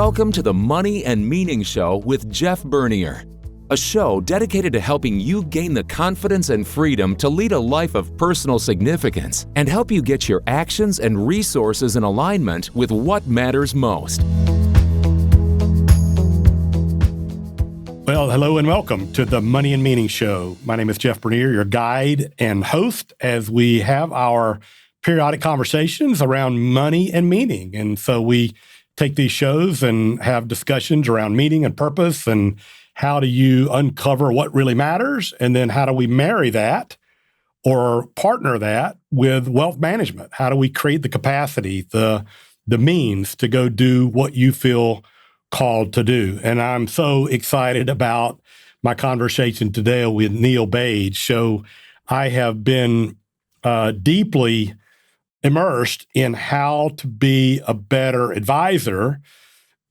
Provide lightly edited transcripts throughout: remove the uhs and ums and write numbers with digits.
Welcome to the Money and Meaning Show with Jeff Bernier, a show dedicated to helping you gain the confidence and freedom to lead a life of personal significance and help you get your actions and resources in alignment with what matters most. Well, hello and welcome to the Money and Meaning Show. My name is Jeff Bernier, your guide and host, as we have our periodic conversations around money and meaning. And so we take these shows and have discussions around meaning and purpose and how do you uncover what really matters, and then how do we marry that or partner that with wealth management? How do we create the capacity, the means to go do what you feel called to do? And I'm so excited about my conversation today with Neil Bage. So I have been deeply immersed in how to be a better advisor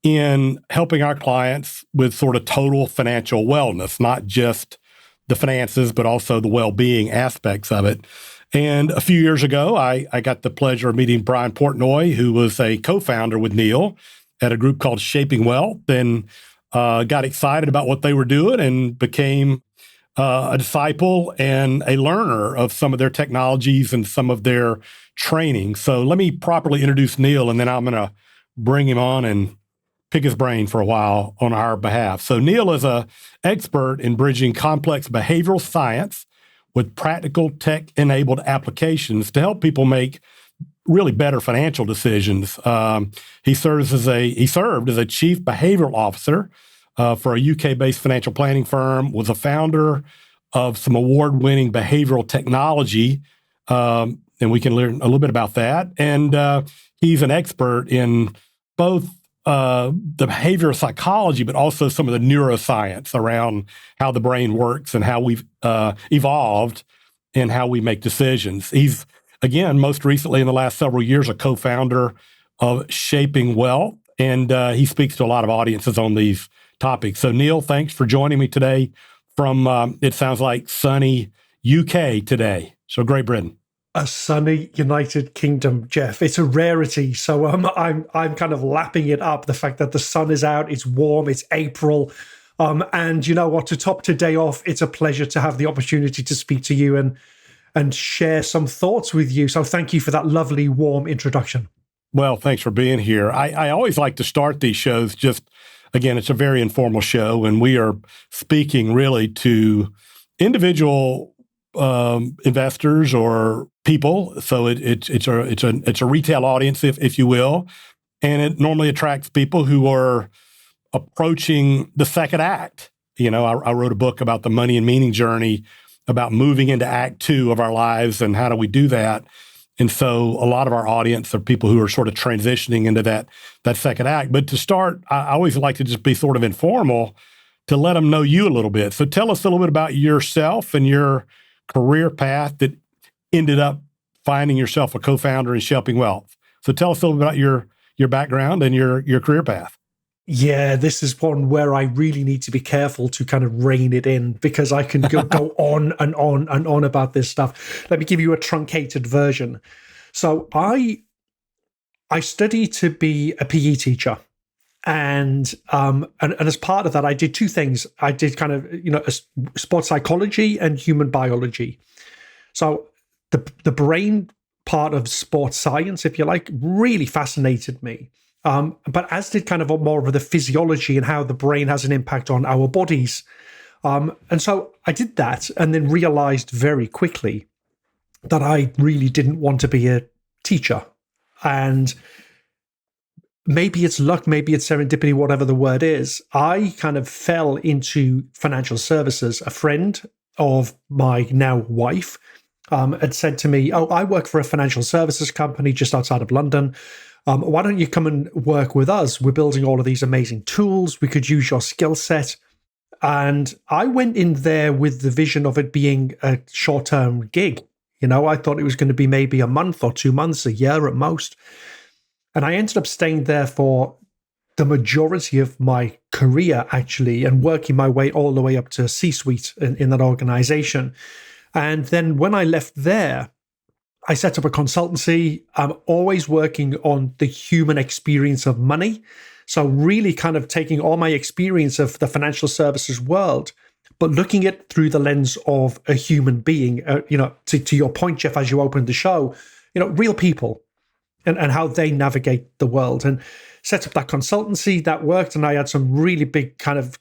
in helping our clients with sort of total financial wellness, not just the finances, but also the well-being aspects of it. And a few years ago, I got the pleasure of meeting Brian Portnoy, who was a co-founder with Neil at a group called Shaping Wealth, and got excited about what they were doing and became a disciple and a learner of some of their technologies and some of their training. So let me properly introduce Neil, and then I'm going to bring him on and pick his brain for a while on our behalf. So Neil is an expert in bridging complex behavioral science with practical tech-enabled applications to help people make really better financial decisions. He served as a chief behavioral officer for a UK-based financial planning firm, was a founder of some award-winning behavioral technology, and we can learn a little bit about that. And he's an expert in both the behavioral psychology, but also some of the neuroscience around how the brain works and how we've evolved and how we make decisions. He's, again, most recently in the last several years, a co-founder of Shaping Wealth, and he speaks to a lot of audiences on these topics. So Neil, thanks for joining me today from, it sounds like, sunny UK today. So Great Britain. A sunny United Kingdom, Jeff. It's a rarity. So I'm kind of lapping it up. The fact that the sun is out, it's warm, it's April. And you know what, to top today off, it's a pleasure to have the opportunity to speak to you and share some thoughts with you. So thank you for that lovely, warm introduction. Well, thanks for being here. I always like to start these shows again, it's a very informal show, and we are speaking really to individual investors or people. So it's a retail audience, if you will, and it normally attracts people who are approaching the second act. You know, I wrote a book about the money and meaning journey, about moving into act 2 of our lives and how do we do that. And so a lot of our audience are people who are sort of transitioning into that second act. But to start, I always like to just be sort of informal to let them know you a little bit. So tell us a little bit about yourself and your career path that ended up finding yourself a co-founder in Shaping Wealth. So tell us a little bit about your background and your career path. Yeah, this is one where I really need to be careful to kind of rein it in, because I can go on and on and on about this stuff. Let me give you a truncated version. So I studied to be a PE teacher. And as part of that, I did two things. I did kind of, sports psychology and human biology. So the brain part of sports science, if you like, really fascinated me. But as did kind of more of the physiology and how the brain has an impact on our bodies. And so I did that, and then realized very quickly that I really didn't want to be a teacher. And maybe it's luck, maybe it's serendipity, whatever the word is. I kind of fell into financial services. A friend of my now wife had said to me, "Oh, I work for a financial services company just outside of London. Why don't you come and work with us? We're building all of these amazing tools. We could use your skill set." And I went in there with the vision of it being a short-term gig. I thought it was going to be maybe a month or 2 months, a year at most. And I ended up staying there for the majority of my career, actually, and working my way all the way up to C-suite in that organization. And then when I left there, I set up a consultancy. I'm always working on the human experience of money. So really kind of taking all my experience of the financial services world, but looking at it through the lens of a human being, to your point, Jeff, as you opened the show, real people and how they navigate the world, and set up that consultancy that worked. And I had some really big kind of,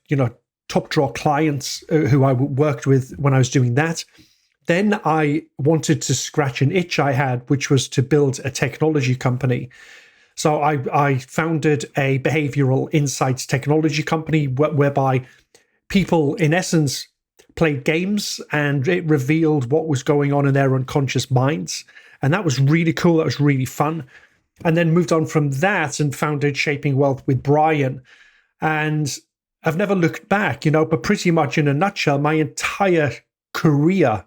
top draw clients who I worked with when I was doing that. Then I wanted to scratch an itch I had, which was to build a technology company. So I founded a behavioral insights technology company whereby people, in essence, played games and it revealed what was going on in their unconscious minds. And that was really cool. That was really fun. And then moved on from that and founded Shaping Wealth with Brian. And I've never looked back, but pretty much in a nutshell, my entire career,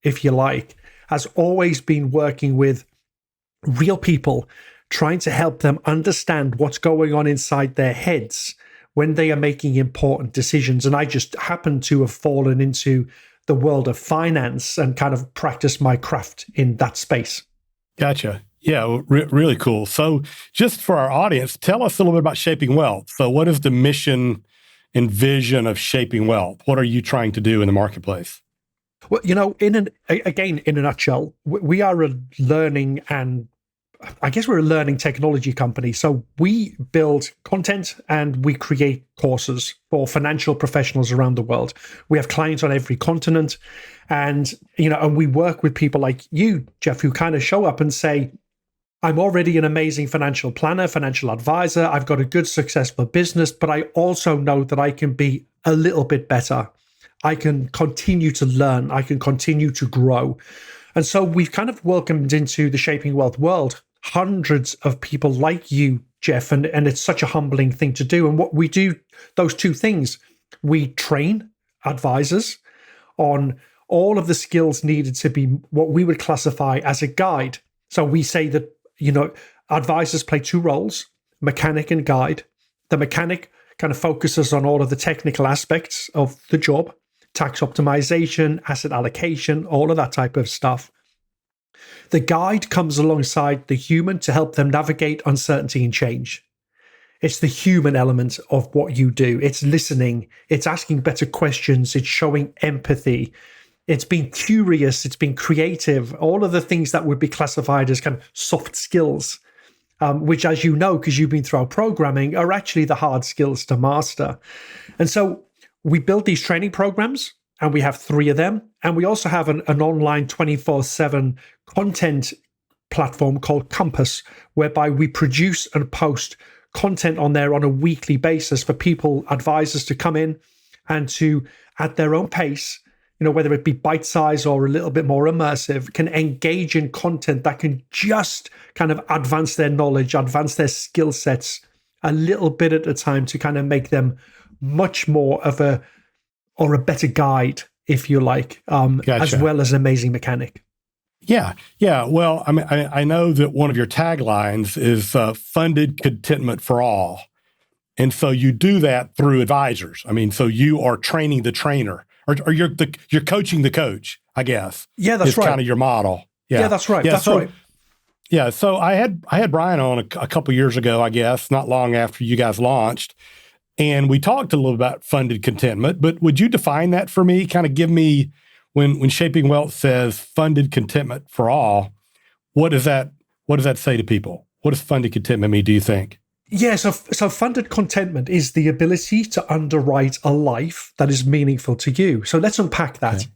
if you like, has always been working with real people, trying to help them understand what's going on inside their heads when they are making important decisions. And I just happen to have fallen into the world of finance and kind of practiced my craft in that space. Gotcha. Yeah, really cool. So just for our audience, tell us a little bit about Shaping Wealth. So what is the mission and vision of Shaping Wealth? What are you trying to do in the marketplace? Well, in a nutshell, we are a learning and I guess we're a learning technology company. So we build content and we create courses for financial professionals around the world. We have clients on every continent, and we work with people like you, Jeff, who kind of show up and say, I'm already an amazing financial planner, financial advisor. I've got a good, successful business, but I also know that I can be a little bit better. I can continue to learn. I can continue to grow. And so we've kind of welcomed into the Shaping Wealth world hundreds of people like you, Jeff, and it's such a humbling thing to do. And what we do, those two things, we train advisors on all of the skills needed to be what we would classify as a guide. So we say that, advisors play two roles, mechanic and guide. The mechanic kind of focuses on all of the technical aspects of the job, tax optimization, asset allocation, all of that type of stuff. The guide comes alongside the human to help them navigate uncertainty and change. It's the human element of what you do. It's listening. It's asking better questions. It's showing empathy. It's being curious. It's being creative. All of the things that would be classified as kind of soft skills, which, as you know, because you've been through our programming, are actually the hard skills to master. And so we build these training programs, and we have 3 of them. And we also have an online 24/7 content platform called Compass, whereby we produce and post content on there on a weekly basis for people, advisors, to come in and to, at their own pace, whether it be bite-sized or a little bit more immersive, can engage in content that can just kind of advance their knowledge, advance their skill sets a little bit at a time to kind of make them much more of a better guide, if you like, Gotcha. as well as an amazing mechanic. Yeah. Well, I mean, I know that one of your taglines is funded contentment for all. And so you do that through advisors. I mean, so you are training the trainer, or you're coaching the coach, I guess. Yeah, that's right. It's kind of your model. Yeah, that's right. Yeah, that's right. Yeah. So I had Brian on a couple years ago, I guess, not long after you guys launched. And we talked a little about funded contentment, but would you define that for me? Kind of give me, when Shaping Wealth says funded contentment for all, what does that say to people? What does funded contentment mean, do you think? Yeah, so funded contentment is the ability to underwrite a life that is meaningful to you. So let's unpack that.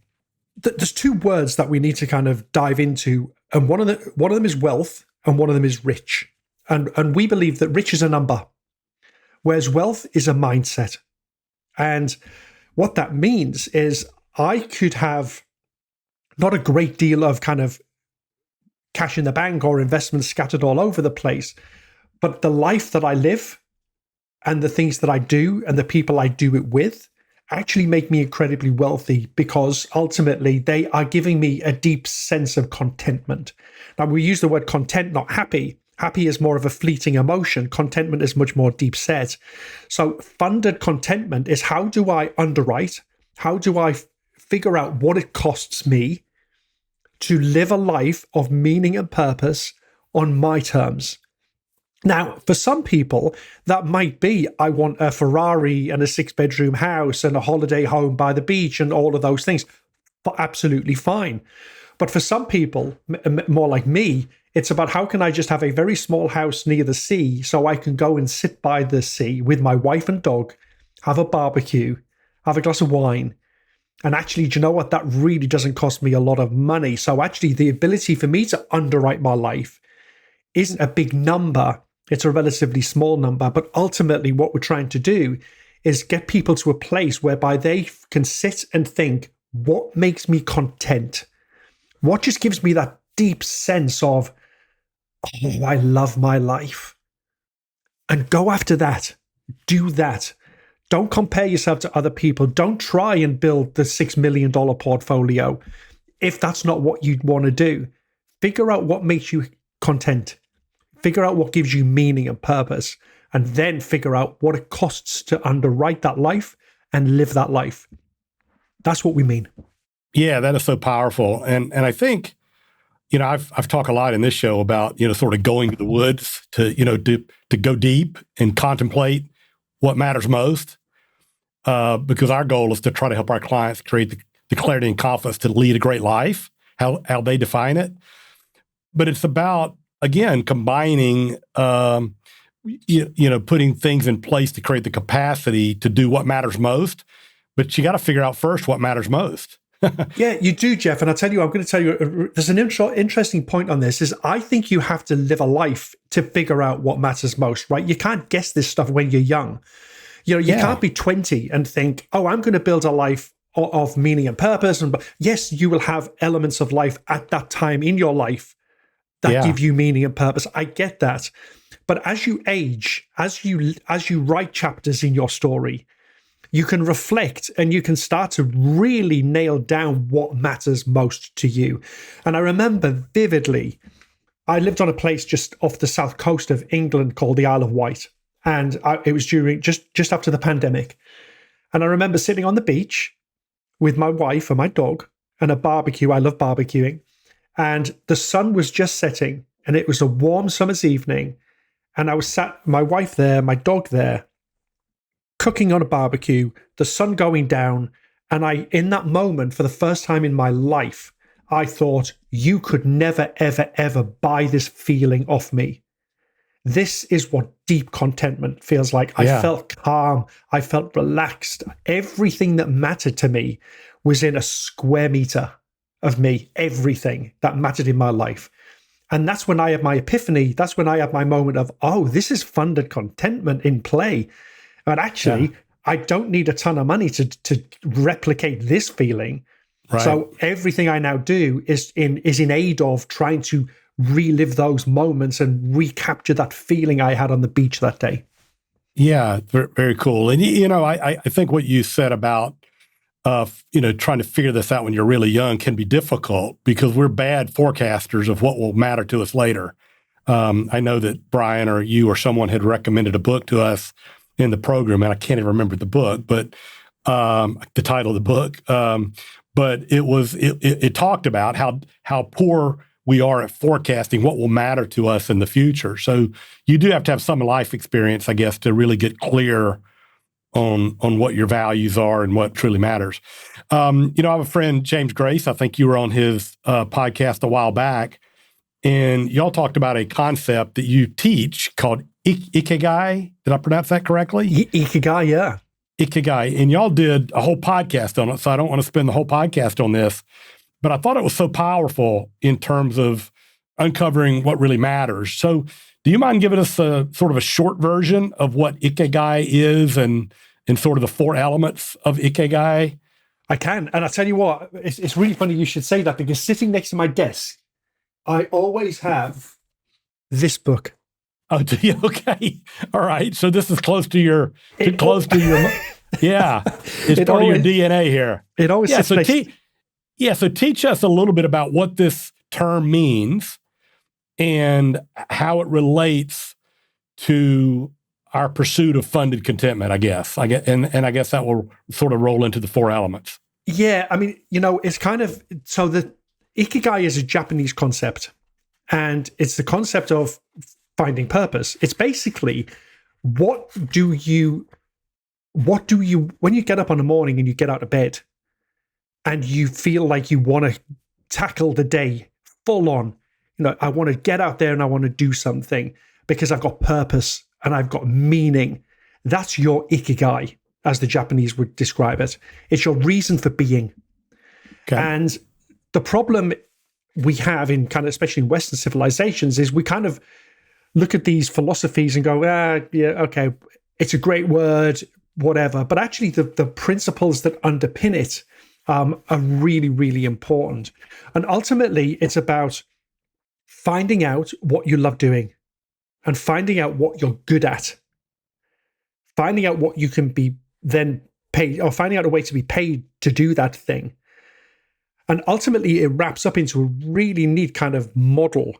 Okay. There's 2 words that we need to kind of dive into, and one of them is wealth, and one of them is rich. And we believe that rich is a number, whereas wealth is a mindset. And what that means is I could have not a great deal of kind of cash in the bank or investments scattered all over the place, but the life that I live and the things that I do and the people I do it with actually make me incredibly wealthy, because ultimately they are giving me a deep sense of contentment. Now, we use the word content, not happy. Happy is more of a fleeting emotion. Contentment is much more deep set. So funded contentment is, how do I underwrite? How do I figure out what it costs me to live a life of meaning and purpose on my terms? Now, for some people, that might be, I want a Ferrari and a 6-bedroom house and a holiday home by the beach and all of those things. But absolutely fine. But for some people, more like me, it's about how can I just have a very small house near the sea so I can go and sit by the sea with my wife and dog, have a barbecue, have a glass of wine. And actually, do you know what? That really doesn't cost me a lot of money. So actually, the ability for me to underwrite my life isn't a big number. It's a relatively small number. But ultimately, what we're trying to do is get people to a place whereby they can sit and think, what makes me content? What just gives me that deep sense of, oh, I love my life? And go after that. Do that. Don't compare yourself to other people. Don't try and build the $6 million portfolio if that's not what you want to do. Figure out what makes you content. Figure out what gives you meaning and purpose. And then figure out what it costs to underwrite that life and live that life. That's what we mean. Yeah, that is so powerful. And I think, I've talked a lot in this show about, sort of going to the woods to go deep and contemplate what matters most. Because our goal is to try to help our clients create the clarity and confidence to lead a great life, how they define it. But it's about, again, combining, putting things in place to create the capacity to do what matters most. But you got to figure out first what matters most. Yeah, you do, Jeff. And I'm going to tell you, there's an interesting point on this is I think you have to live a life to figure out what matters most, right? You can't guess this stuff when you're young. You can't be 20 and think, oh, I'm going to build a life of meaning and purpose. And yes, you will have elements of life at that time in your life that give you meaning and purpose. I get that. But as you age, as you write chapters in your story, you can reflect and you can start to really nail down what matters most to you. And I remember vividly, I lived on a place just off the south coast of England called the Isle of Wight. And it was during just after the pandemic. And I remember sitting on the beach with my wife and my dog and a barbecue. I love barbecuing. And the sun was just setting and it was a warm summer's evening. And I was sat, my wife there, my dog there, cooking on a barbecue, the sun going down. And in that moment, for the first time in my life, I thought, you could never, ever, ever buy this feeling off me. This is what deep contentment feels like. I felt calm. I felt relaxed. Everything that mattered to me was in a square meter of me. Everything that mattered in my life. And that's when I had my epiphany. That's when I had my moment of, oh, this is funded contentment in play. And actually, I don't need a ton of money to replicate this feeling. Right. So everything I now do is in aid of trying to relive those moments and recapture that feeling I had on the beach that day. Yeah, very, very cool. And, I think what you said about, trying to figure this out when you're really young can be difficult because we're bad forecasters of what will matter to us later. I know that Brian or you or someone had recommended a book to us in the program, and I can't even remember the book, but the title of the book. But it talked about how poor we are at forecasting what will matter to us in the future. So you do have to have some life experience, I guess, to really get clear on what your values are and what truly matters. I have a friend, James Grace. I think you were on his podcast a while back, and y'all talked about a concept that you teach called Ikigai. Did I pronounce that correctly? Ikigai, yeah. Ikigai. And y'all did a whole podcast on it, so I don't want to spend the whole podcast on this. But I thought it was so powerful in terms of uncovering what really matters. So do you mind giving us a sort of a short version of what Ikigai is and sort of the 4 elements of Ikigai? I can. And I tell you what, it's really funny you should say that because sitting next to my desk, I always have this book. Oh, do you? Okay. All right. So this is close to your, yeah. It's part of your DNA here. It always sits next. So teach us a little bit about what this term means and how it relates to our pursuit of funded contentment, I guess. I guess that will sort of roll into the 4 elements. Yeah, I mean, it's kind of, so the Ikigai is a Japanese concept, and it's the concept of finding purpose. It's basically what do you when you get up in the morning and you get out of bed and you feel like you want to tackle the day full on, I want to get out there and I want to do something because I've got purpose and I've got meaning. That's your Ikigai, as the Japanese would describe it. It's your reason for being. Okay. And the problem we have in kind of, especially in Western civilizations, is we kind of look at these philosophies and go, yeah, okay, it's a great word, whatever. But actually the principles that underpin it are really, really important. And ultimately, it's about finding out what you love doing and finding out what you're good at, finding out what you can be then paid, or finding out a way to be paid to do that thing. And ultimately, it wraps up into a really neat kind of model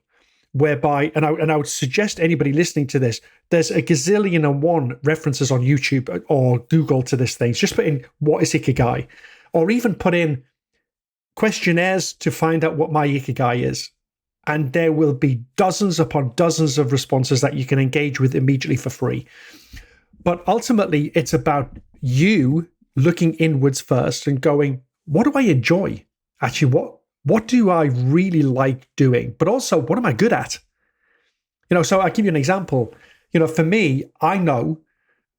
whereby, and I would suggest anybody listening to this, there's a gazillion and one references on YouTube or Google to this thing. Just put in, what is Ikigai? Or even put in questionnaires to find out what my Ikigai is. And there will be dozens upon dozens of responses that you can engage with immediately for free. But ultimately, it's about you looking inwards first and going, what do I enjoy? Actually, what do I really like doing? But also, what am I good at? So I'll give you an example. For me, I know,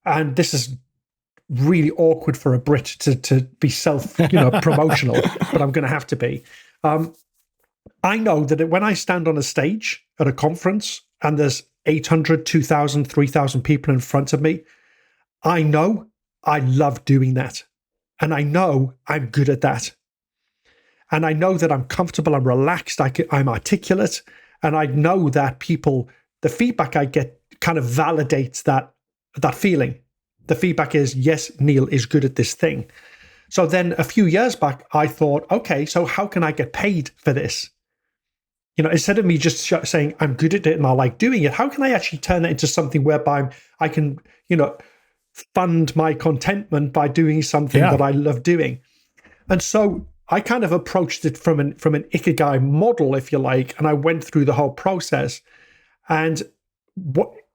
and this is really awkward for a Brit to be promotional, but I'm going to have to be. I know that when I stand on a stage at a conference and there's 800, 2,000, 3,000 people in front of me, I know I love doing that. And I know I'm good at that. And I know that I'm comfortable, I'm relaxed, I'm articulate, and I know that the feedback I get kind of validates that feeling. The feedback is, yes, Neil is good at this thing. So then a few years back, I thought, okay, so how can I get paid for this? Instead of me just saying I'm good at it and I like doing it, how can I actually turn that into something whereby I can, fund my contentment by doing something that I love doing? And so I kind of approached it from an Ikigai model, if you like, and I went through the whole process. And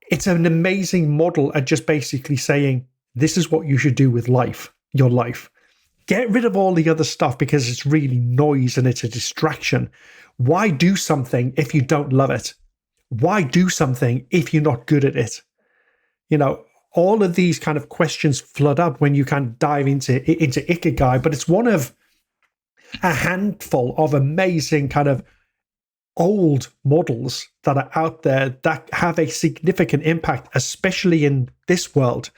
it's an amazing model at just basically saying, this is what you should do with your life. Get rid of all the other stuff because it's really noise and it's a distraction. Why do something if you don't love it? Why do something if you're not good at it? All of these kind of questions flood up when you kind of dive into Ikigai, but it's one of a handful of amazing kind of old models that are out there that have a significant impact, especially in this world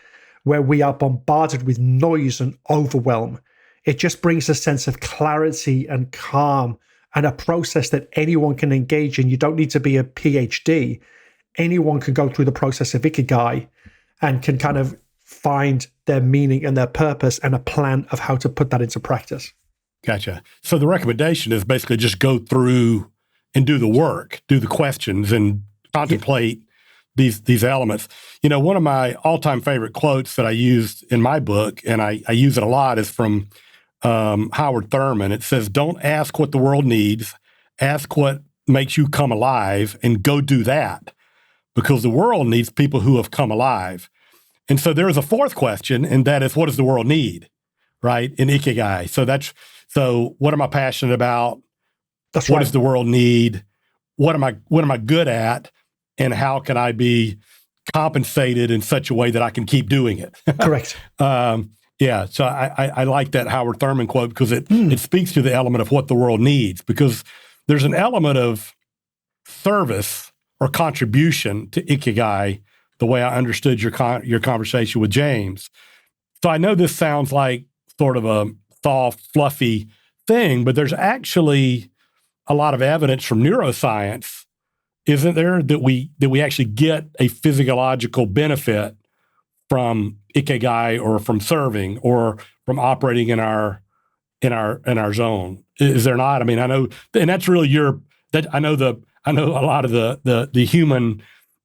where we are bombarded with noise and overwhelm. It just brings a sense of clarity and calm and a process that anyone can engage in. You don't need to be a PhD. Anyone can go through the process of Ikigai and can kind of find their meaning and their purpose and a plan of how to put that into practice. Gotcha. So the recommendation is basically just go through and do the work, do the questions, and contemplate these elements. One of my all-time favorite quotes that I used in my book, and I use it a lot, is from Howard Thurman. It says, don't ask what the world needs, ask what makes you come alive, and go do that. Because the world needs people who have come alive. And so there is a fourth question, and that is, what does the world need, right, in Ikigai? So what am I passionate about? That's what right. does the world need? What am I good at? And how can I be compensated in such a way that I can keep doing it? Correct. Yeah, so I like that Howard Thurman quote because it speaks to the element of what the world needs, because there's an element of service or contribution to Ikigai, the way I understood your conversation with James. So I know this sounds like sort of a soft, fluffy thing, but there's actually a lot of evidence from neuroscience, isn't there, that we actually get a physiological benefit from Ikigai or from serving or from operating in our zone? Is there not? I mean, I know, and that's really I know a lot of the human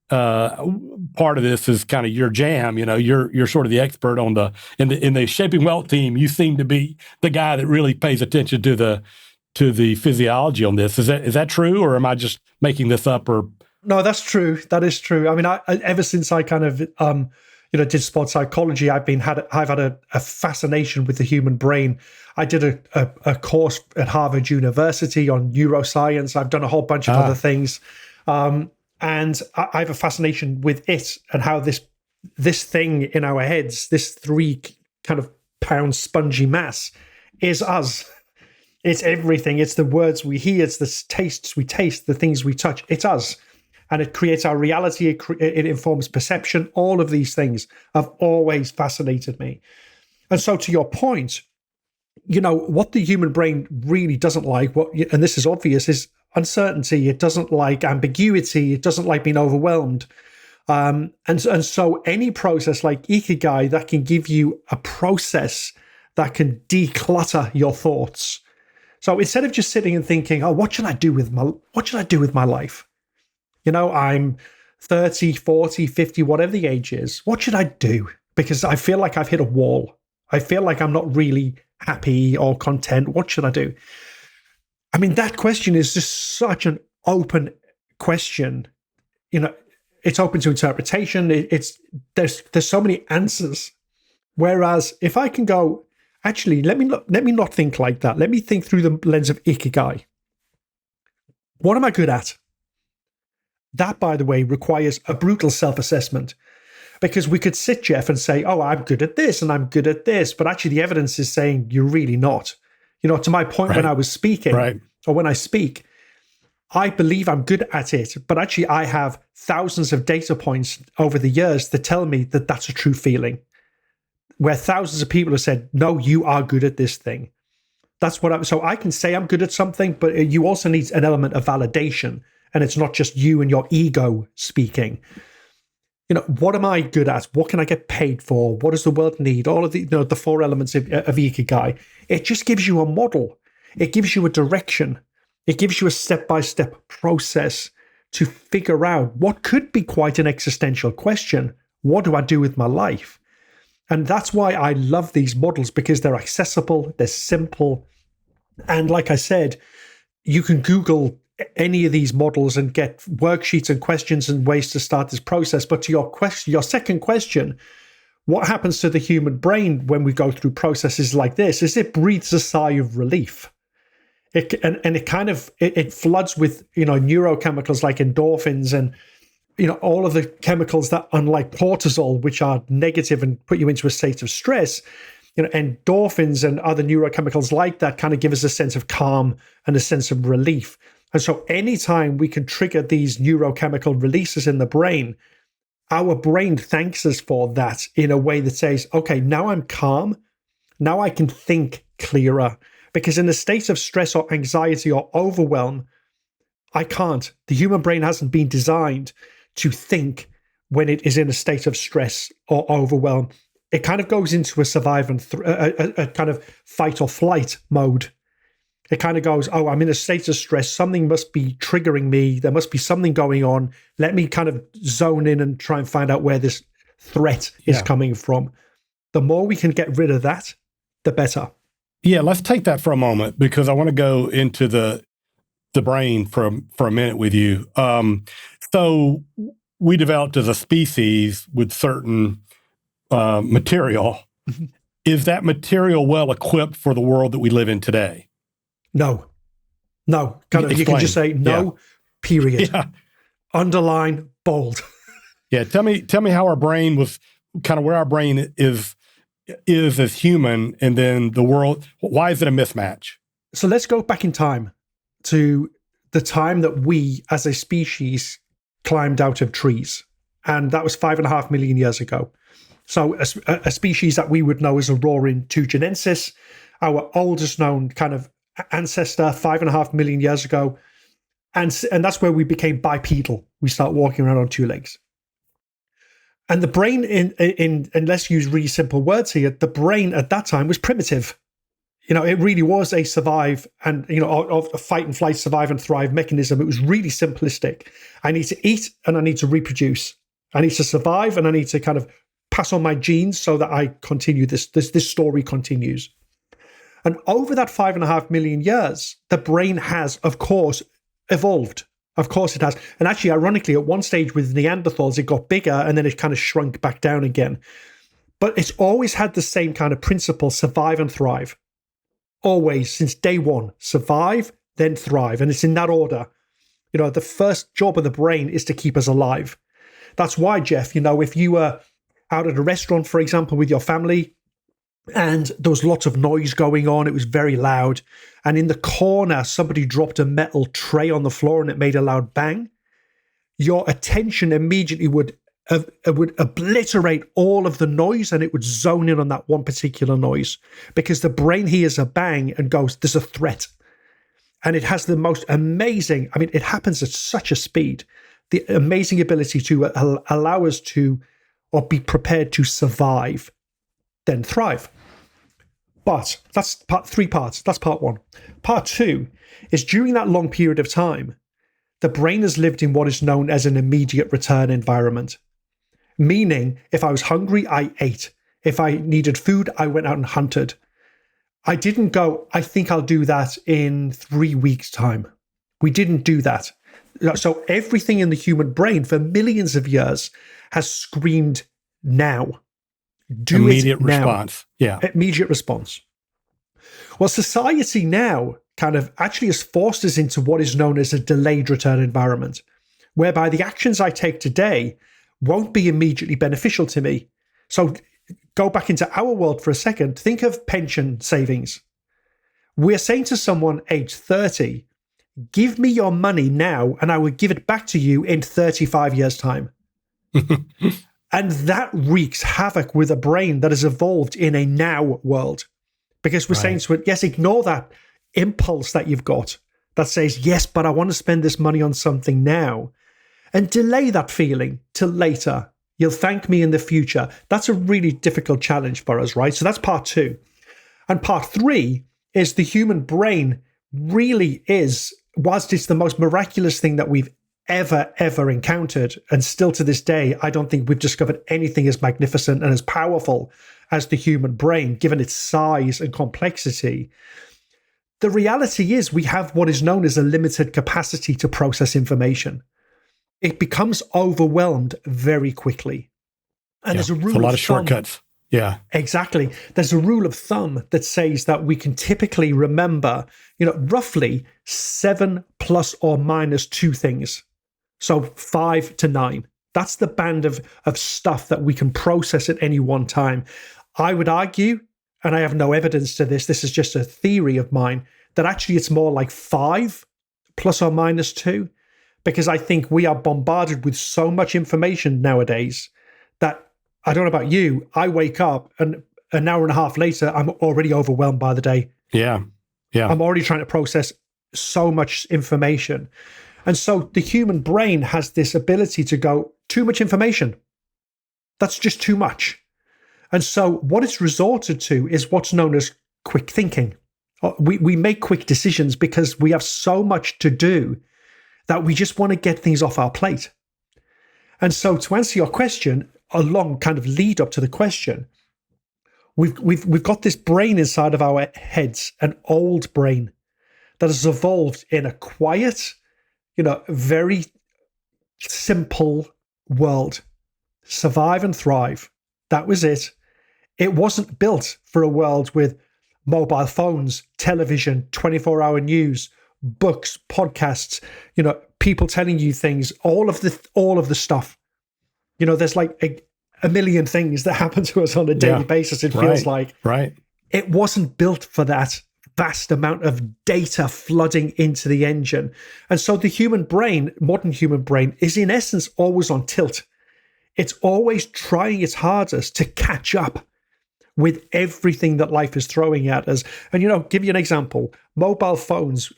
part of this is kind of your jam. You're sort of the expert in the Shaping Wealth team. You seem to be the guy that really pays attention to the physiology on this. Is that true, or am I just making this up? Or No, that's true. That is true. I mean, ever since I kind of did sports psychology, I've had a fascination with the human brain. I did a course at Harvard University on neuroscience. I've done a whole bunch of other things, and I have a fascination with it and how this thing in our heads, this 3 kind of pound spongy mass, is us. It's everything. It's the words we hear. It's the tastes we taste, the things we touch. It's us. And it creates our reality. It informs perception. All of these things have always fascinated me. And so to your point, what the human brain really doesn't like, and this is obvious, is uncertainty. It doesn't like ambiguity. It doesn't like being overwhelmed. And so any process like Ikigai that can give you a process that can declutter your thoughts. So instead of just sitting and thinking, oh, what should I do with my life? I'm 30, 40, 50, whatever the age is. What should I do? Because I feel like I've hit a wall. I feel like I'm not really happy or content. What should I do? I mean, that question is just such an open question. It's open to interpretation. There's so many answers. Whereas if I can go, actually, let me not think like that. Let me think through the lens of Ikigai. What am I good at? That, by the way, requires a brutal self-assessment, because we could sit, Jeff, and say, oh, I'm good at this and I'm good at this. But actually the evidence is saying you're really not. To my point, right. When I was speaking, right. Or when I speak, I believe I'm good at it. But actually I have thousands of data points over the years that tell me that that's a true feeling, where thousands of people have said, no, you are good at this thing. That's what so I can say I'm good at something, but you also need an element of validation. And it's not just you and your ego speaking. What am I good at? What can I get paid for? What does the world need? All of the 4 elements of Ikigai. It just gives you a model. It gives you a direction. It gives you a step-by-step process to figure out what could be quite an existential question. What do I do with my life? And that's why I love these models, because they're accessible, they're simple. And like I said, you can Google any of these models and get worksheets and questions and ways to start this process. But to your second question, what happens to the human brain when we go through processes like this is it breathes a sigh of relief. It floods with neurochemicals like endorphins and all of the chemicals that, unlike cortisol, which are negative and put you into a state of stress, endorphins and other neurochemicals like that kind of give us a sense of calm and a sense of relief. And so anytime we can trigger these neurochemical releases in the brain, our brain thanks us for that in a way that says, okay, now I'm calm. Now I can think clearer. Because in a state of stress or anxiety or overwhelm, I can't. The human brain hasn't been designed to think when it is in a state of stress or overwhelm. It kind of goes into a survive and a kind of fight or flight mode. It kind of goes, oh, I'm in a state of stress. Something must be triggering me. There must be something going on. Let me kind of zone in and try and find out where this threat is coming from. The more we can get rid of that, the better. Yeah, let's take that for a moment, because I want to go into the brain for a minute with you. So we developed as a species with certain material. Mm-hmm. Is that material well equipped for the world that we live in today? No. You can just say no, period. Yeah. Underline, bold. Yeah. Tell me how our brain was, kind of where our brain is as human, and then the world. Why is it a mismatch? So let's go back in time to the time that we as a species climbed out of trees. And that was 5.5 million years ago. So a species that we would know as Aurorin tugenensis, our oldest known kind of ancestor 5.5 million years ago. And that's where we became bipedal. We start walking around on 2 legs. And the brain, and let's use really simple words here, the brain at that time was primitive. It really was a survive and, of a fight and flight, survive and thrive mechanism. It was really simplistic. I need to eat and I need to reproduce. I need to survive and I need to kind of pass on my genes so that I continue this story continues. And over that 5.5 million years, the brain has, of course, evolved. Of course it has. And actually, ironically, at one stage with Neanderthals, it got bigger and then it kind of shrunk back down again. But it's always had the same kind of principle, survive and thrive. Always, since day one, survive, then thrive. And it's in that order. The first job of the brain is to keep us alive. That's why, Jeff, if you were out at a restaurant, for example, with your family, and there was lots of noise going on, it was very loud, and in the corner, somebody dropped a metal tray on the floor and it made a loud bang, your attention immediately would obliterate all of the noise and it would zone in on that one particular noise because the brain hears a bang and goes, there's a threat. And it has the most amazing, it happens at such a speed, the amazing ability to allow us to, or be prepared to survive, then thrive. But that's three parts. That's part one. Part two is during that long period of time, the brain has lived in what is known as an immediate return environment. Meaning, if I was hungry, I ate. If I needed food, I went out and hunted. I didn't go, I think I'll do that in 3 weeks' time. We didn't do that. So everything in the human brain for millions of years has screamed now. Do immediate it now. Response. Yeah. Immediate response. Well, society now kind of actually has forced us into what is known as a delayed return environment, whereby the actions I take today won't be immediately beneficial to me. So go back into our world for a second. Think of pension savings. We're saying to someone age 30, give me your money now and I will give it back to you in 35 years' time. And that wreaks havoc with a brain that has evolved in a now world. Because we're saying to it, yes, ignore that impulse that you've got that says, yes, but I want to spend this money on something now. And delay that feeling till later. You'll thank me in the future. That's a really difficult challenge for us, right? So that's part two. And part three is the human brain really is, whilst it's the most miraculous thing that we've ever encountered, and still to this day, I don't think we've discovered anything as magnificent and as powerful as the human brain, given its size and complexity. The reality is we have what is known as a limited capacity to process information. It becomes overwhelmed very quickly. And there's a rule of thumb. A lot of shortcuts. Yeah. Exactly. There's a rule of thumb that says that we can typically remember, roughly 7 plus or minus 2 things. So 5 to 9. That's the band of stuff that we can process at any one time. I would argue, and I have no evidence to this is just a theory of mine, that actually it's more like 5 plus or minus 2, because I think we are bombarded with so much information nowadays that, I don't know about you, I wake up and an hour and a half later, I'm already overwhelmed by the day. Yeah. I'm already trying to process so much information. And so the human brain has this ability to go, too much information. That's just too much. And so what it's resorted to is what's known as quick thinking. We make quick decisions because we have so much to do that we just want to get things off our plate. And so to answer your question, a long kind of lead up to the question, we've got this brain inside of our heads, an old brain that has evolved in a quiet, very simple world. Survive and thrive. That was it. It wasn't built for a world with mobile phones, television, 24-hour news, books, podcasts, people telling you things, all of the stuff. There's like a million things that happen to us on a daily basis. It feels like it wasn't built for that vast amount of data flooding into the engine. And so the human brain, modern human brain, is in essence always on tilt. It's always trying its hardest to catch up with everything that life is throwing at us. And, give you an example. Mobile phones,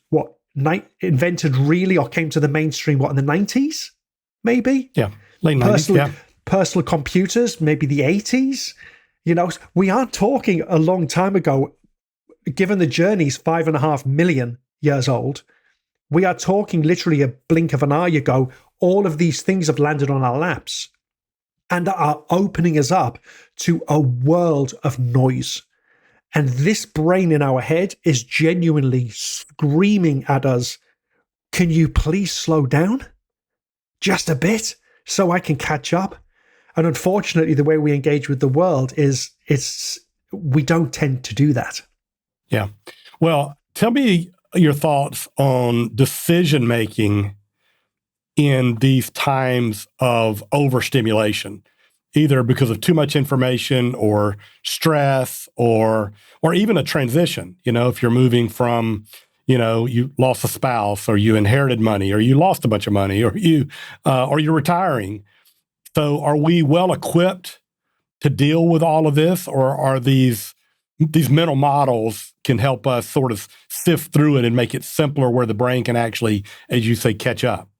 invented really or came to the mainstream, in the 90s, maybe? Yeah, late 90s, Personal computers, maybe the 80s. We aren't talking a long time ago, given the journey's 5.5 million years old. We are talking literally a blink of an eye ago. All of these things have landed on our laps and are opening us up to a world of noise. And this brain in our head is genuinely screaming at us, can you please slow down just a bit so I can catch up? And unfortunately, the way we engage with the world is we don't tend to do that. Yeah. Well, tell me your thoughts on decision-making in these times of overstimulation, either because of too much information or stress or even a transition. If you're moving from, you lost a spouse or you inherited money or you lost a bunch of money or you're retiring. So are we well equipped to deal with all of this, or are these mental models can help us sort of sift through it and make it simpler where the brain can actually, as you say, catch up?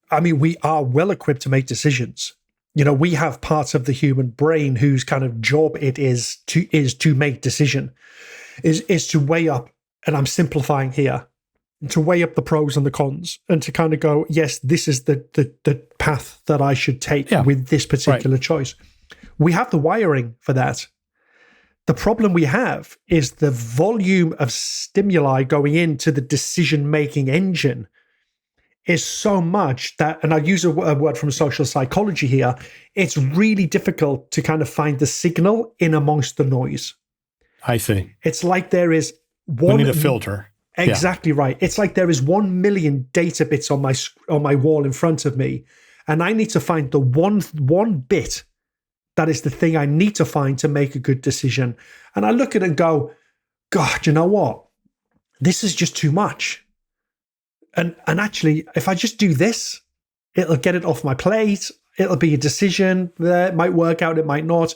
I mean, we are well equipped to make decisions. We have parts of the human brain whose kind of job it is to make decision, is to weigh up, and I'm simplifying here, to weigh up the pros and the cons, and to kind of go, yes, this is the path that I should take with this particular choice. We have the wiring for that. The problem we have is the volume of stimuli going into the decision-making engine is so much that, and I'll use a word from social psychology here, it's really difficult to kind of find the signal in amongst the noise. I see. It's like there is one... We need a filter. Exactly right. It's like there is 1 million data bits on my wall in front of me, and I need to find the one bit that is the thing I need to find to make a good decision. And I look at it and go, God, you know what? This is just too much. And actually, if I just do this, it'll get it off my plate. It'll be a decision that it might work out, it might not.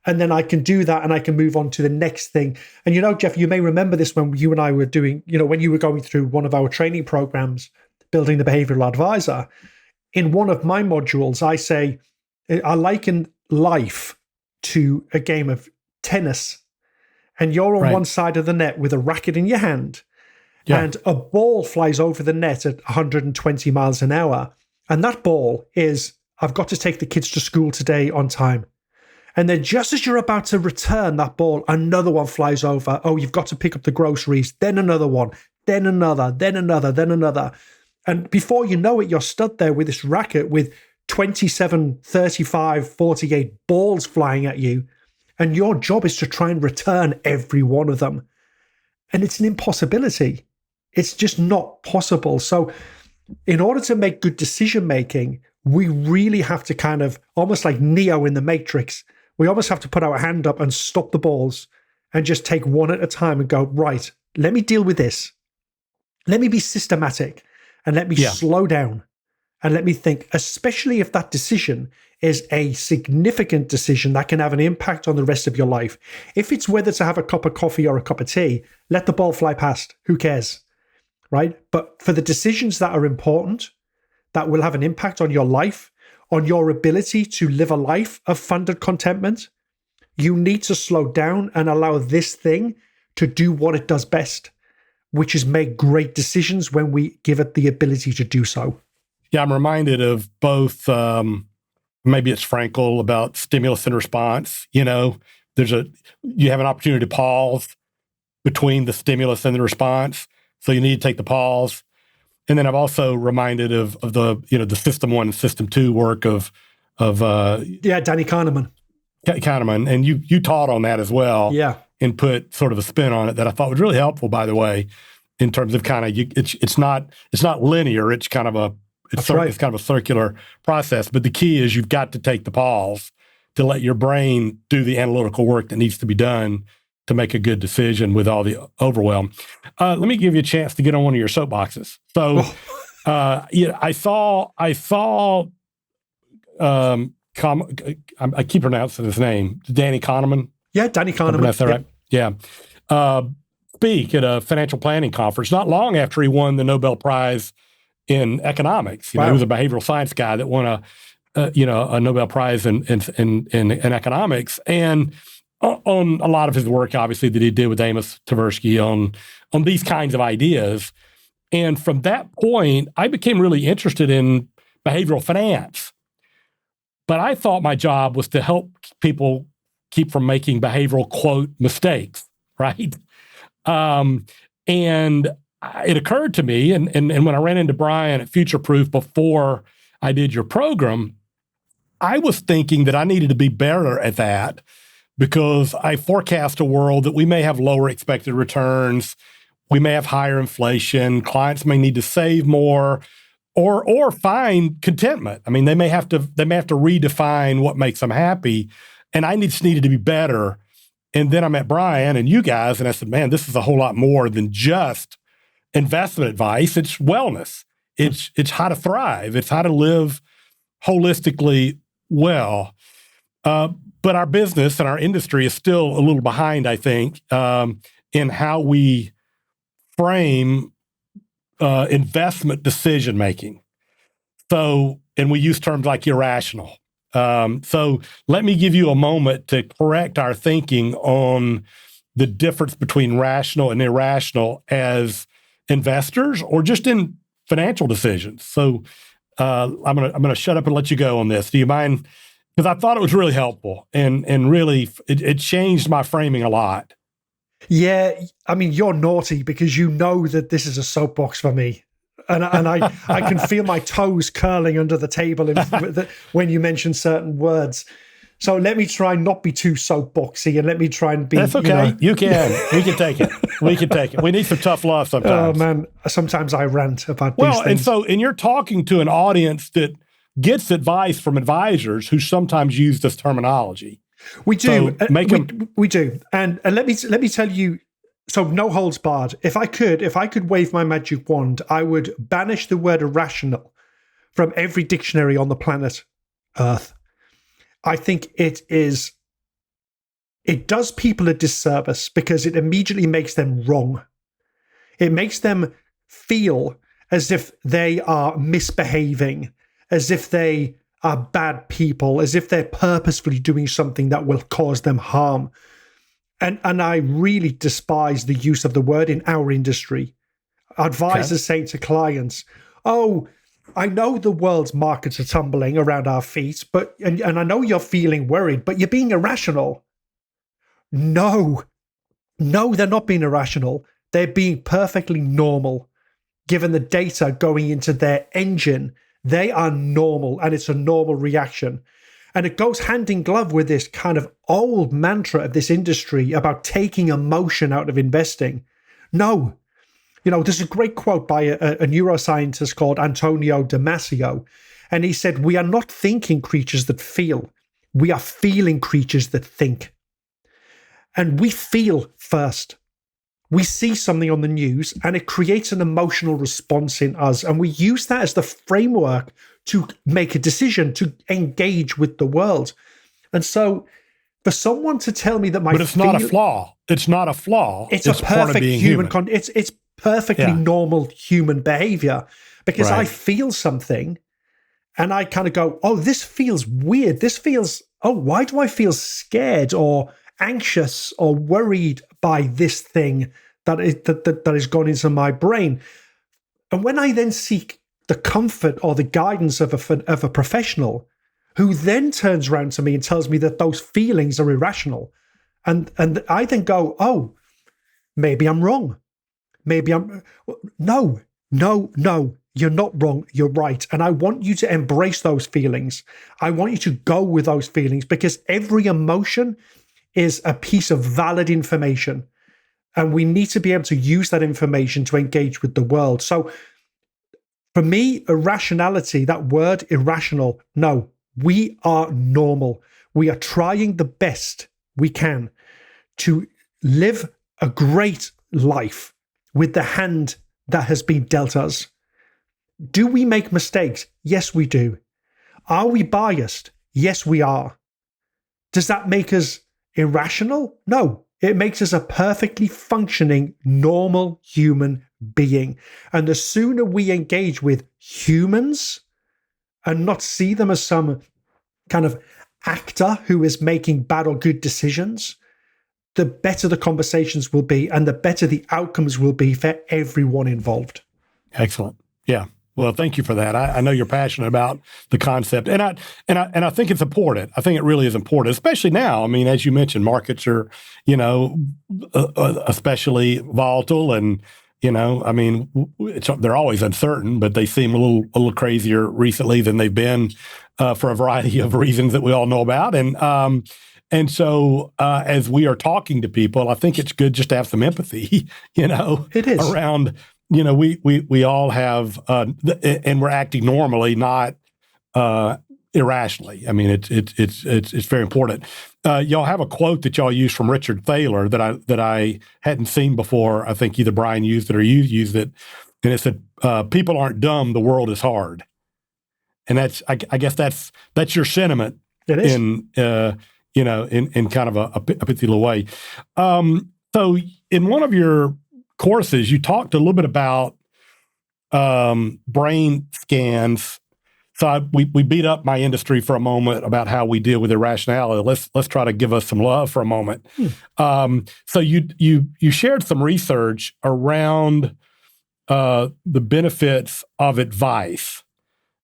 And then I can do that and I can move on to the next thing. And Jeff, you may remember this when you and I were doing, when you were going through one of our training programs, Building the Behavioral Advisor. In one of my modules, I liken life to a game of tennis. And you're on one side of the net with a racket in your hand. Yeah. And a ball flies over the net at 120 miles an hour. And that ball is, I've got to take the kids to school today on time. And then just as you're about to return that ball, another one flies over. Oh, you've got to pick up the groceries. Then another one. Then another. Then another. Then another. And before you know it, you're stood there with this racket with 27, 35, 48 balls flying at you. And your job is to try and return every one of them. And it's an impossibility. It's just not possible. So in order to make good decision making, we really have to kind of, almost like Neo in the Matrix, we almost have to put our hand up and stop the balls and just take one at a time and go, right, let me deal with this. Let me be systematic and let me slow down and let me think, especially if that decision is a significant decision that can have an impact on the rest of your life. If it's whether to have a cup of coffee or a cup of tea, let the ball fly past. Who cares? Right? But for the decisions that are important, that will have an impact on your life, on your ability to live a life of funded contentment, you need to slow down and allow this thing to do what it does best, which is make great decisions when we give it the ability to do so. Yeah, I'm reminded of both, maybe it's Frankl about stimulus and response. You have an opportunity to pause between the stimulus and the response. So you need to take the pause. And then I'm also reminded of the system 1 and system 2 work of Danny Kahneman. Kahneman, and you taught on that as well. Yeah. And put sort of a spin on it that I thought was really helpful, by the way, in terms of kind of it's not linear. It's kind of it's kind of a circular process. But the key is you've got to take the pause to let your brain do the analytical work that needs to be done to make a good decision with all the overwhelm. Let me give you a chance to get on one of your soapboxes. So, I saw. I keep pronouncing his name, Danny Kahneman. Yeah, Danny Kahneman. That's right. Yeah. Speak at a financial planning conference not long after he won the Nobel Prize in economics. He was a behavioral science guy that won a Nobel Prize in economics, and on a lot of his work, obviously, that he did with Amos Tversky on these kinds of ideas. And from that point, I became really interested in behavioral finance. But I thought my job was to help people keep from making behavioral, quote, mistakes, right? And it occurred to me, and when I ran into Brian at Future Proof before I did your program, I was thinking that I needed to be better at that because I forecast a world that we may have lower expected returns, we may have higher inflation, clients may need to save more, or find contentment. I mean, they may have to redefine what makes them happy, and I just needed to be better. And then I met Brian and you guys, and I said, man, this is a whole lot more than just investment advice. It's wellness. It's how to thrive. It's how to live holistically well. But our business and our industry is still a little behind, I think, in how we frame investment decision making. So, and we use terms like irrational. So let me give you a moment to correct our thinking on the difference between rational and irrational as investors or just in financial decisions. So I'm gonna shut up and let you go on this. Do you mind? Because I thought it was really helpful and really it changed my framing a lot. Yeah, I mean, you're naughty because you know that this is a soapbox for me. And I can feel my toes curling under the table when you mention certain words. So let me try not be too soapboxy and let me try and be. That's okay. You can. We can take it. We can take it. We need some tough love sometimes. Oh, man. Sometimes I rant about these things. And you're talking to an audience that gets advice from advisors who sometimes use this terminology. We do. So we do. And let me tell you, so no holds barred. If I could wave my magic wand, I would banish the word irrational from every dictionary on the planet Earth. I think it does people a disservice because it immediately makes them wrong. It makes them feel as if they are misbehaving, as if they are bad people, as if they're purposefully doing something that will cause them harm. And I really despise the use of the word in our industry. Advisors say to clients, oh, I know the world's markets are tumbling around our feet, and I know you're feeling worried, but you're being irrational. No, they're not being irrational. They're being perfectly normal. Given the data going into their engine, they are normal, and it's a normal reaction. And it goes hand in glove with this kind of old mantra of this industry about taking emotion out of investing. No. There's a great quote by a neuroscientist called Antonio Damasio, and he said, we are not thinking creatures that feel. We are feeling creatures that think. And we feel first. We see something on the news, and it creates an emotional response in us, and we use that as the framework to make a decision, to engage with the world. And so for someone to tell me that But it's not a flaw. It's not a flaw. It's a perfect human. It's perfectly normal human behavior because I feel something and I kind of go, oh, this feels weird. This feels, why do I feel scared or anxious or worried by this thing that has gone into my brain? And when I then seek the comfort or the guidance of a professional who then turns around to me and tells me that those feelings are irrational. And I then go, oh, maybe I'm wrong. No, you're not wrong. You're right. And I want you to embrace those feelings. I want you to go with those feelings because every emotion is a piece of valid information. And we need to be able to use that information to engage with the world. So for me, irrationality, that word irrational, no, we are normal. We are trying the best we can to live a great life with the hand that has been dealt us. Do we make mistakes? Yes, we do. Are we biased? Yes, we are. Does that make us irrational? No, it makes us a perfectly functioning, normal human being. And the sooner we engage with humans and not see them as some kind of actor who is making bad or good decisions, the better the conversations will be and the better the outcomes will be for everyone involved. Excellent. Yeah. Well, thank you for that. I know you're passionate about the concept, and I think it's important. I think it really is important, especially now. I mean, as you mentioned, markets are, especially volatile, and I mean, they're always uncertain, but they seem a little crazier recently than they've been for a variety of reasons that we all know about. And so as we are talking to people, I think it's good just to have some empathy, It is. around, we all have, and we're acting normally, not irrationally. I mean, it's very important. Y'all have a quote that y'all use from Richard Thaler that I hadn't seen before. I think either Brian used it or you used it, and it said, "People aren't dumb. The world is hard." And I guess that's your sentiment. It is. In kind of a particular way. So in one of your courses, you talked a little bit about brain scans. So we beat up my industry for a moment about how we deal with irrationality. Let's try to give us some love for a moment. So you shared some research around the benefits of advice,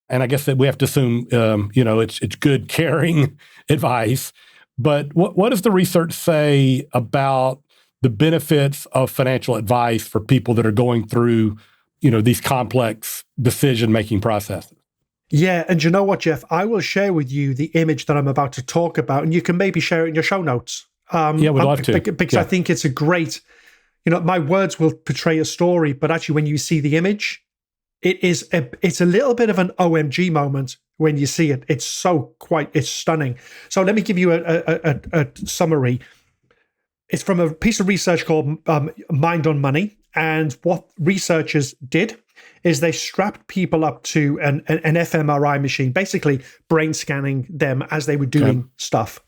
and I guess that we have to assume it's good, caring advice. But what does the research say about the benefits of financial advice for people that are going through these complex decision-making processes? Yeah, and you know what, Jeff? I will share with you the image that I'm about to talk about, and you can maybe share it in your show notes. We'd love to. Because I think it's a great, my words will portray a story, but actually when you see the image, it's a little bit of an OMG moment when you see it. It's stunning. So let me give you a summary. It's from a piece of research called Mind on Money. And what researchers did is they strapped people up to an fMRI machine, basically brain scanning them as they were doing stuff.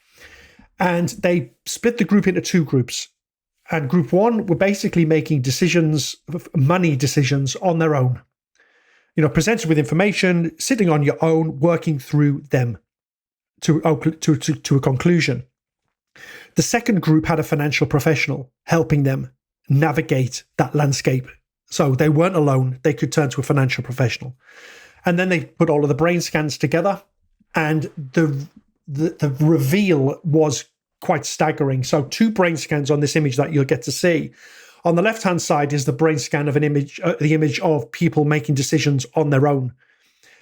And they split the group into two groups. And group one were basically making money decisions on their own. Presented with information, sitting on your own, working through them to a conclusion. The second group had a financial professional helping them navigate that landscape. So they weren't alone. They could turn to a financial professional. And then they put all of the brain scans together, and the reveal was quite staggering. So 2 brain scans on this image that you'll get to see. On the left-hand side is the brain scan of an image, the image of people making decisions on their own.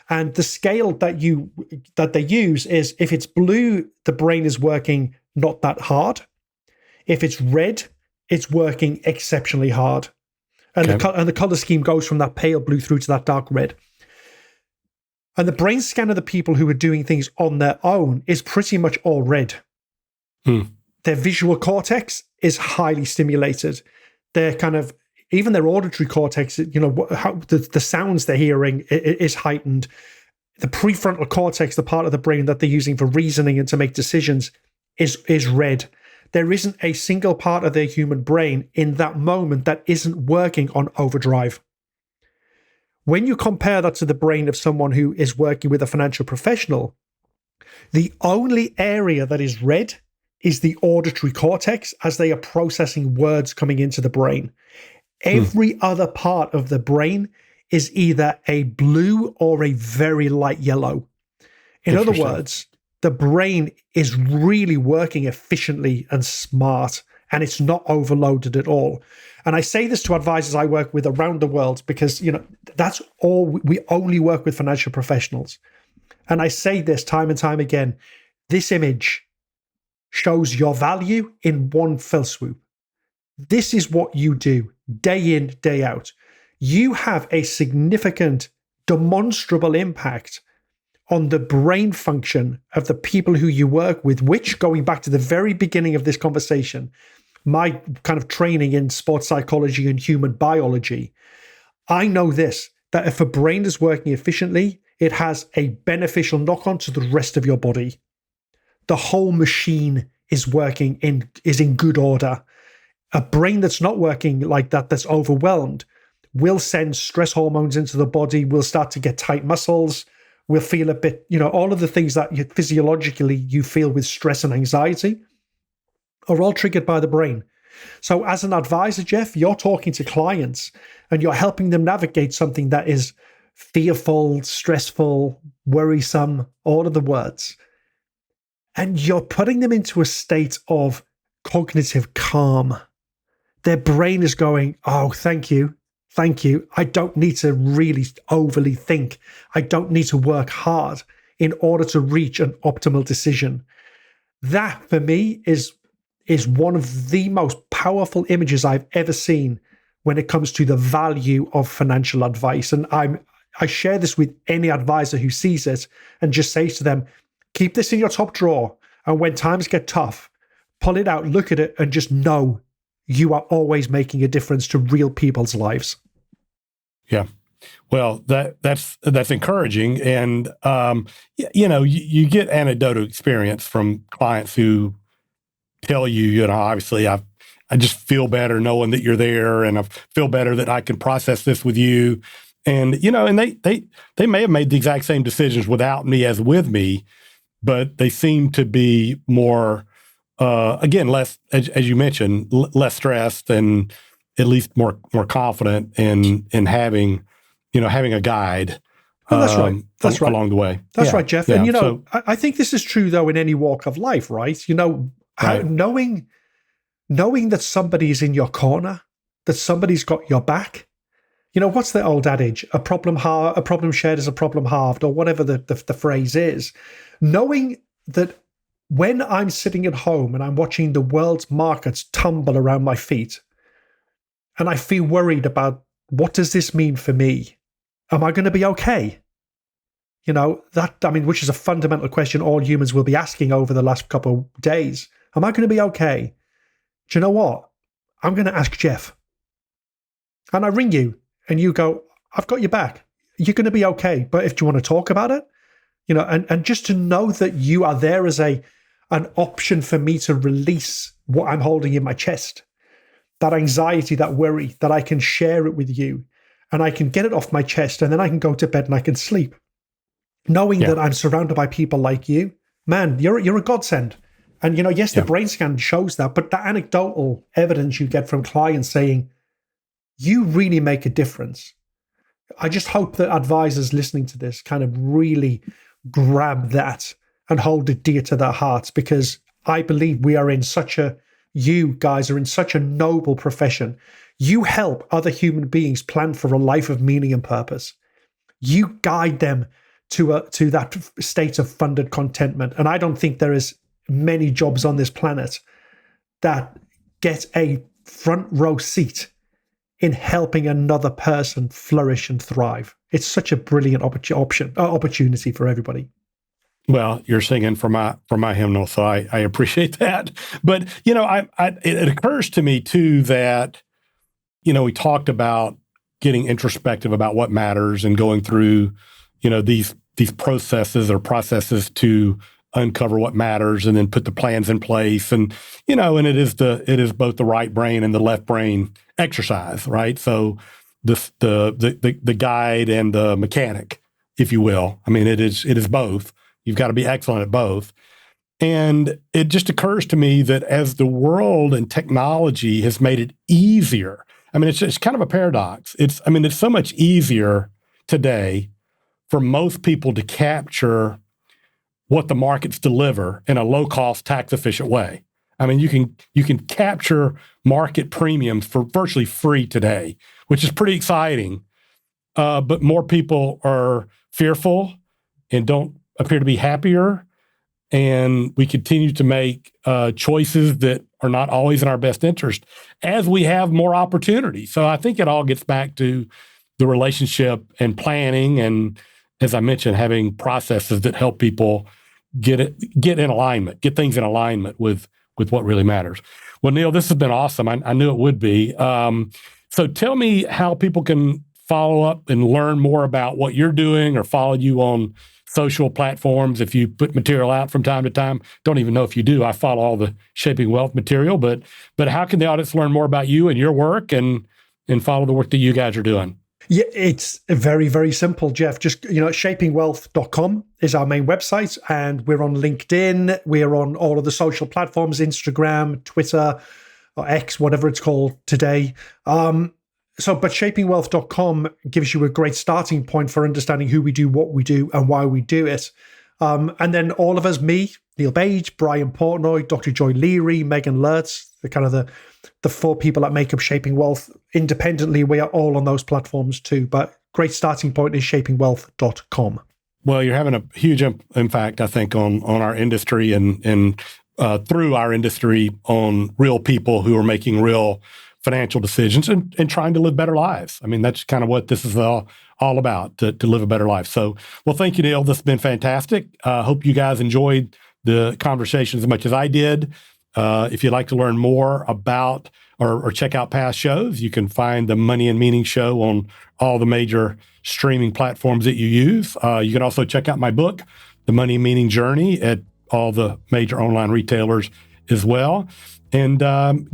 And the scale that they use is, if it's blue, the brain is working not that hard. If it's red, it's working exceptionally hard. And the color scheme goes from that pale blue through to that dark red. And the brain scan of the people who are doing things on their own is pretty much all red. Their visual cortex is highly stimulated. They're even their auditory cortex, how the sounds they're hearing is heightened. The prefrontal cortex, the part of the brain that they're using for reasoning and to make decisions, is red. There isn't a single part of their human brain in that moment that isn't working on overdrive. When you compare that to the brain of someone who is working with a financial professional, the only area that is red is the auditory cortex as they are processing words coming into the brain. Every other part of the brain is either a blue or a very light yellow. In other words, the brain is really working efficiently and smart, and it's not overloaded at all. And I say this to advisors I work with around the world because, that's all. We only work with financial professionals. And I say this time and time again, this image shows your value in one fell swoop. This is what you do day in, day out. You have a significant, demonstrable impact on the brain function of the people who you work with, which, going back to the very beginning of this conversation, my kind of training in sports psychology and human biology, I know this, that if a brain is working efficiently, it has a beneficial knock-on to the rest of your body. The whole machine is is in good order. A brain that's not working like that, that's overwhelmed, will send stress hormones into the body, will start to get tight muscles, will feel a bit, all of the things that physiologically you feel with stress and anxiety are all triggered by the brain. So as an advisor, Jeff, you're talking to clients and you're helping them navigate something that is fearful, stressful, worrisome, all of the words. And you're putting them into a state of cognitive calm. Their brain is going, oh, thank you. Thank you. I don't need to really overly think. I don't need to work hard in order to reach an optimal decision. That for me is one of the most powerful images I've ever seen when it comes to the value of financial advice. And I share this with any advisor who sees it and just says to them, keep this in your top drawer. And when times get tough, pull it out, look at it, and just know you are always making a difference to real people's lives. Yeah. Well, that's encouraging. And, you get anecdotal experience from clients who tell you, obviously I just feel better knowing that you're there, and I feel better that I can process this with you. And, and they may have made the exact same decisions without me as with me, but they seem to be more, again, less, as you mentioned, less stressed and at least more confident in having a guide. Well, that's right. That's right. Along the way. That's right, Jeff. Yeah. And, I think this is true, though, in any walk of life, right? Right. Knowing that somebody is in your corner, that somebody's got your back. What's the old adage? A problem shared is a problem halved, or whatever the phrase is. Knowing that when I'm sitting at home and I'm watching the world's markets tumble around my feet, and I feel worried about what does this mean for me? Am I going to be okay? Which is a fundamental question all humans will be asking over the last couple of days. Am I going to be okay? Do you know what? I'm going to ask Jeff. And I ring you and you go, I've got your back. You're going to be okay. But if you want to talk about it, and just to know that you are there as an option for me to release what I'm holding in my chest, that anxiety, that worry, that I can share it with you and I can get it off my chest, and then I can go to bed and I can sleep. Knowing that I'm surrounded by people like you, man, you're a godsend. And, yes, the brain scan shows that, but the anecdotal evidence you get from clients saying, you really make a difference. I just hope that advisors listening to this kind of really grab that and hold it dear to their hearts, because I believe you guys are in such a noble profession. You help other human beings plan for a life of meaning and purpose. You guide them to that state of funded contentment. And I don't think there is many jobs on this planet that get a front row seat in helping another person flourish and thrive. It's such a brilliant opportunity for everybody. Well, you're singing for my hymnal, so I appreciate that. But it occurs to me too that we talked about getting introspective about what matters and going through these processes to uncover what matters and then put the plans in place, and and it is both the right brain and the left brain exercise, right? So the guide and the mechanic, if you will. I mean, it is both. You've got to be excellent at both. And it just occurs to me that as the world and technology has made it easier, it's kind of a paradox. It's so much easier today for most people to capture what the markets deliver in a low-cost, tax-efficient way. You can capture market premiums for virtually free today, which is pretty exciting. But more people are fearful and don't appear to be happier, and we continue to make choices that are not always in our best interest as we have more opportunity. So I think it all gets back to the relationship and planning, and as I mentioned, having processes that help people get in alignment, get things in alignment with what really matters. Well, Neil, this has been awesome. I knew it would be. So tell me how people can follow up and learn more about what you're doing, or follow you on social platforms if you put material out from time to time. Don't even know if you do. I follow all the Shaping Wealth material, but how can the audience learn more about you and your work and follow the work that you guys are doing? Yeah, it's very, very simple, Jeff. Just, shapingwealth.com is our main website, and we're on LinkedIn. We're on all of the social platforms, Instagram, Twitter, or X, whatever it's called today. But shapingwealth.com gives you a great starting point for understanding who we do, what we do, and why we do it. And then all of us, me, Neil Bage, Brian Portnoy, Dr. Joy Leary, Megan Lertz, the the 4 people that make up Shaping Wealth. Independently, we are all on those platforms too, but great starting point is shapingwealth.com. Well, you're having a huge impact, I think, on our industry and through our industry on real people who are making real financial decisions and trying to live better lives. I mean, that's kind of what this is all about, to live a better life. So, well, thank you, Neil. This has been fantastic. Hope you guys enjoyed the conversation as much as I did. If you'd like to learn more about or check out past shows, you can find the Money and Meaning Show on all the major streaming platforms that you use. You can also check out my book, The Money and Meaning Journey, at all the major online retailers as well. And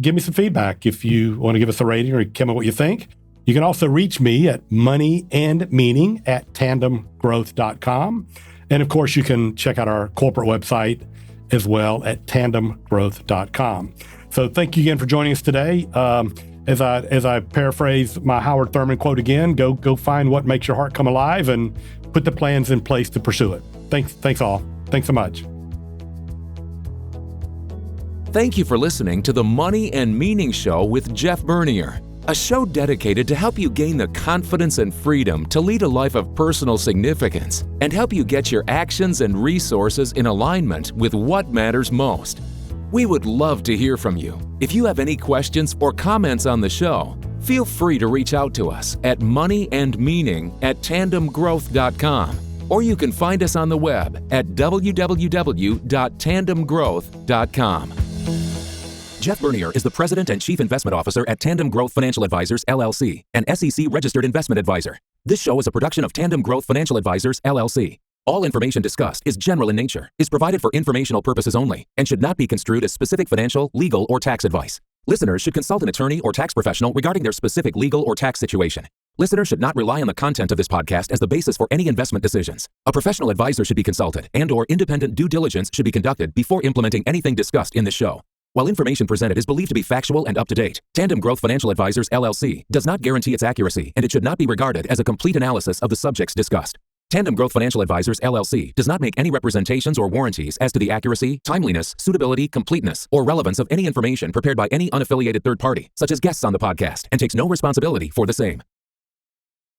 give me some feedback if you want to give us a rating or tell me what you think. You can also reach me at moneyandmeaning@tandemgrowth.com. And of course, you can check out our corporate website as well at tandemgrowth.com. So thank you again for joining us today. As I paraphrase my Howard Thurman quote again, go find what makes your heart come alive and put the plans in place to pursue it. Thanks all. Thanks so much. Thank you for listening to the Money and Meaning Show with Jeff Bernier, a show dedicated to help you gain the confidence and freedom to lead a life of personal significance and help you get your actions and resources in alignment with what matters most. We would love to hear from you. If you have any questions or comments on the show, feel free to reach out to us at moneyandmeaning@tandemgrowth.com, or you can find us on the web at www.tandemgrowth.com. Jeff Bernier is the President and Chief Investment Officer at Tandem Growth Financial Advisors, LLC, an SEC-registered investment advisor. This show is a production of Tandem Growth Financial Advisors, LLC. All information discussed is general in nature, is provided for informational purposes only, and should not be construed as specific financial, legal, or tax advice. Listeners should consult an attorney or tax professional regarding their specific legal or tax situation. Listeners should not rely on the content of this podcast as the basis for any investment decisions. A professional advisor should be consulted and/or independent due diligence should be conducted before implementing anything discussed in this show. While information presented is believed to be factual and up-to-date, Tandem Growth Financial Advisors, LLC, does not guarantee its accuracy, and it should not be regarded as a complete analysis of the subjects discussed. Tandem Growth Financial Advisors, LLC, does not make any representations or warranties as to the accuracy, timeliness, suitability, completeness, or relevance of any information prepared by any unaffiliated third party, such as guests on the podcast, and takes no responsibility for the same.